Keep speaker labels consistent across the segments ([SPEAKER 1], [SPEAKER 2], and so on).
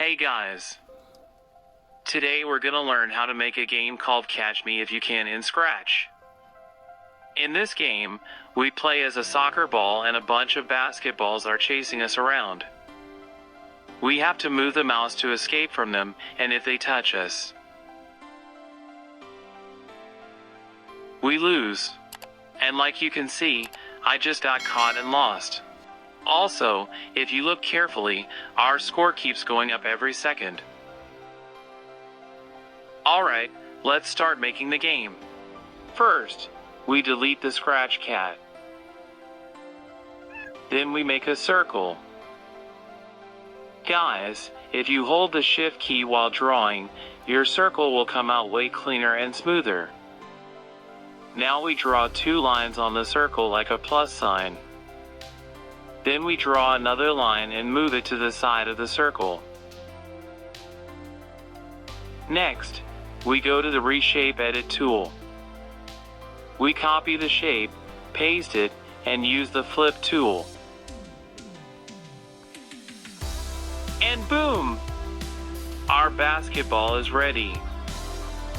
[SPEAKER 1] Hey guys! Today we're gonna learn how to make a game called Catch Me If You Can in Scratch. In this game, we play as a soccer ball and a bunch of basketballs are chasing us around. We have to move the mouse to escape from them, and if they touch us, we lose. And like you can see, I just got caught and lost. Also, if you look carefully, our score keeps going up every second. Alright, let's start making the game. First, we delete the scratch cat. Then we make a circle. Guys, if you hold the shift key while drawing, your circle will come out way cleaner and smoother. Now we draw two lines on the circle like a plus sign. Then we draw another line and move it to the side of the circle. Next, we go to the Reshape Edit tool. We copy the shape, paste it, and use the Flip tool. And boom! Our basketball is ready.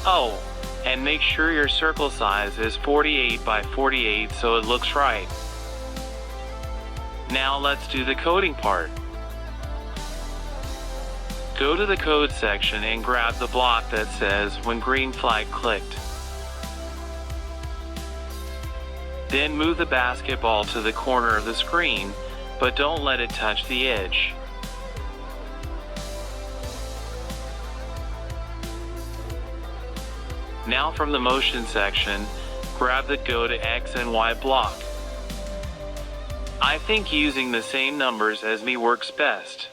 [SPEAKER 1] Oh, and make sure your circle size is 48 by 48 so it looks right. Now let's do the coding part. Go to the code section and grab the block that says when green flag clicked. Then move the basketball to the corner of the screen, but don't let it touch the edge. Now from the motion section, grab the Go to X and Y block. I think using the same numbers as me works best.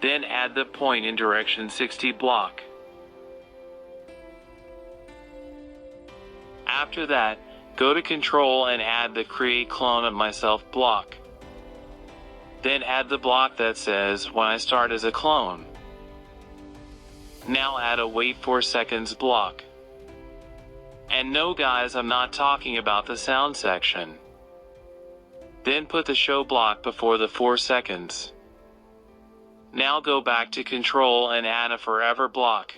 [SPEAKER 1] Then add the point in direction 60 block. After that, go to Control and add the Create Clone of Myself block. Then add the block that says when I start as a clone. Now add a Wait 4 seconds block. And no guys, I'm not talking about the sound section. Then put the show block before the 4 seconds. Now go back to Control and add a forever block.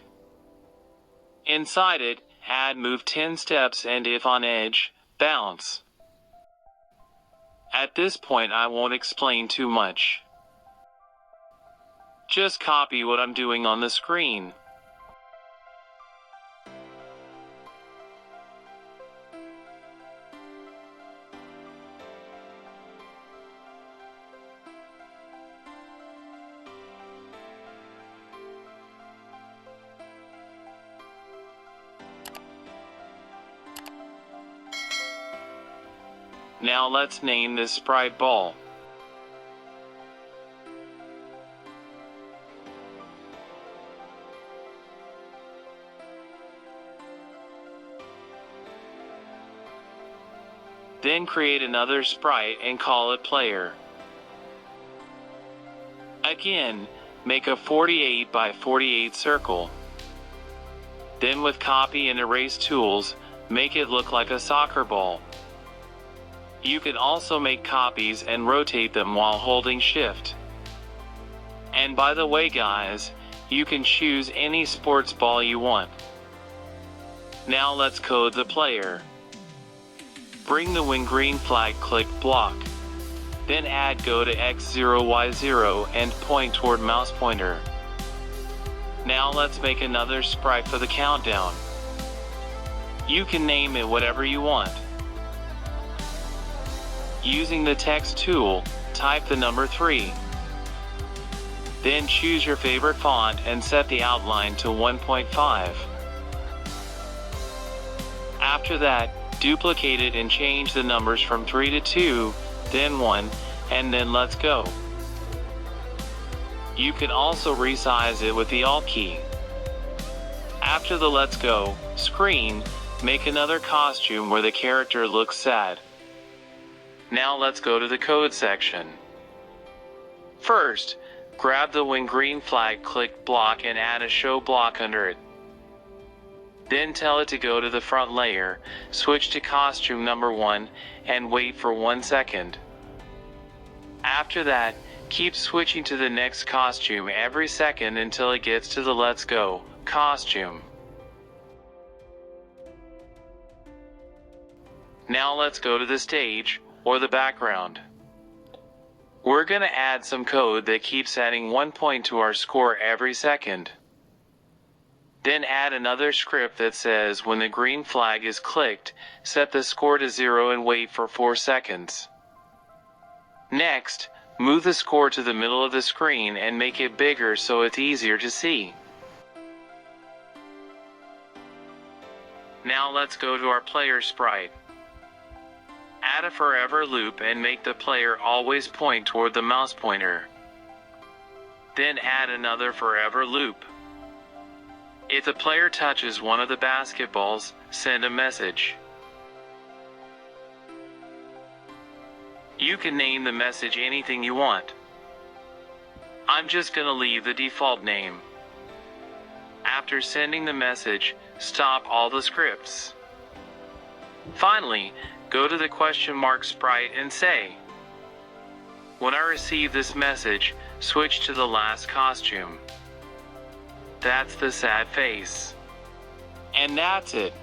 [SPEAKER 1] Inside it, add move 10 steps and if on edge, bounce. At this point I won't explain too much. Just copy what I'm doing on the screen. Now let's name this sprite ball. Then create another sprite and call it player. Again, make a 48 by 48 circle. Then with copy and erase tools, make it look like a soccer ball. You can also make copies and rotate them while holding shift. And by the way guys, you can choose any sports ball you want. Now let's code the player. Bring the when green flag clicked block. Then add go to X0Y0 and point toward mouse pointer. Now let's make another sprite for the countdown. You can name it whatever you want. Using the text tool, type the number 3. Then choose your favorite font and set the outline to 1.5. After that, duplicate it and change the numbers from 3 to 2, then 1, and then let's go. You can also resize it with the Alt key. After the let's go screen, make another costume where the character looks sad. Now let's go to the code section. First, grab the when green flag clicked block and add a show block under it. Then tell it to go to the front layer, switch to costume number 1, and wait for 1 second. After that, Keep switching to the next costume every second until it gets to the Let's Go costume. Now let's go to the stage, or the background. We're gonna add some code that keeps adding 1 point to our score every second. Then add another script that says when the green flag is clicked, set the score to 0 and wait for 4 seconds. Next, move the score to the middle of the screen and make it bigger so it's easier to see. Now let's go to our player sprite. Add a forever loop and make the player always point toward the mouse pointer. Then add another forever loop. If the player touches one of the basketballs, send a message. You can name the message anything you want. I'm just gonna leave the default name. After sending the message, stop all the scripts. Finally, go to the question mark sprite and say, when I receive this message, switch to the last costume. That's the sad face. And that's it.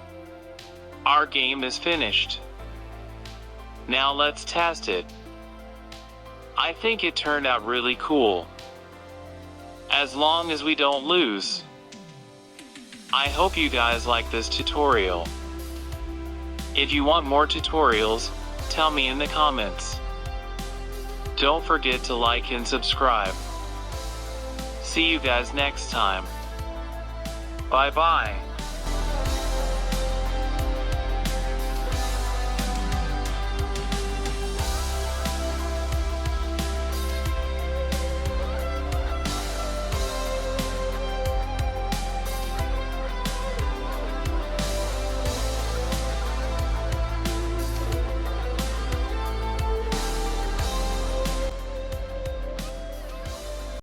[SPEAKER 1] Our game is finished. Now let's test it. I think it turned out really cool. As long as we don't lose. I hope you guys like this tutorial. If you want more tutorials, tell me in the comments. Don't forget to like and subscribe. See you guys next time. Bye bye.